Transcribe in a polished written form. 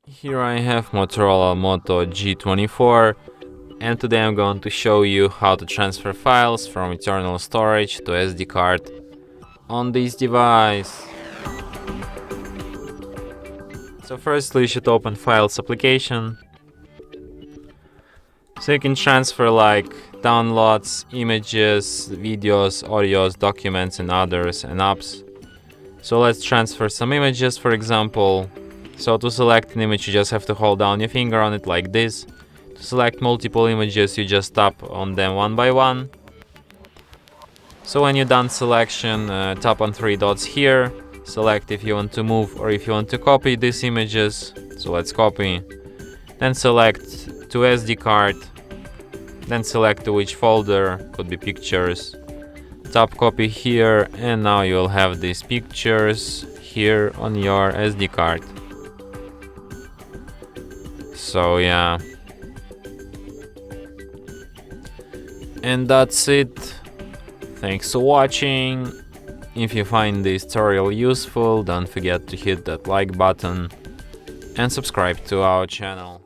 Here I have Motorola Moto G24, and today I'm going to show you how to transfer files from internal storage to SD card on this device. So firstly you should open Files application, so you can transfer like downloads, images, videos, audios, documents and others and apps. So let's transfer some images, for example. So to select an image you just have to hold down your finger on it like this. To select multiple images you just tap on them one by one. So when you're done selection, tap on three dots here, select if you want to move or if you want to copy these images. So let's copy. Then select to SD card, then select to which folder, could be pictures. Tap copy here and now you'll have these pictures here on your SD card. So yeah, and that's it. Thanks for watching. If you find this tutorial useful, don't forget to hit that like button and subscribe to our channel.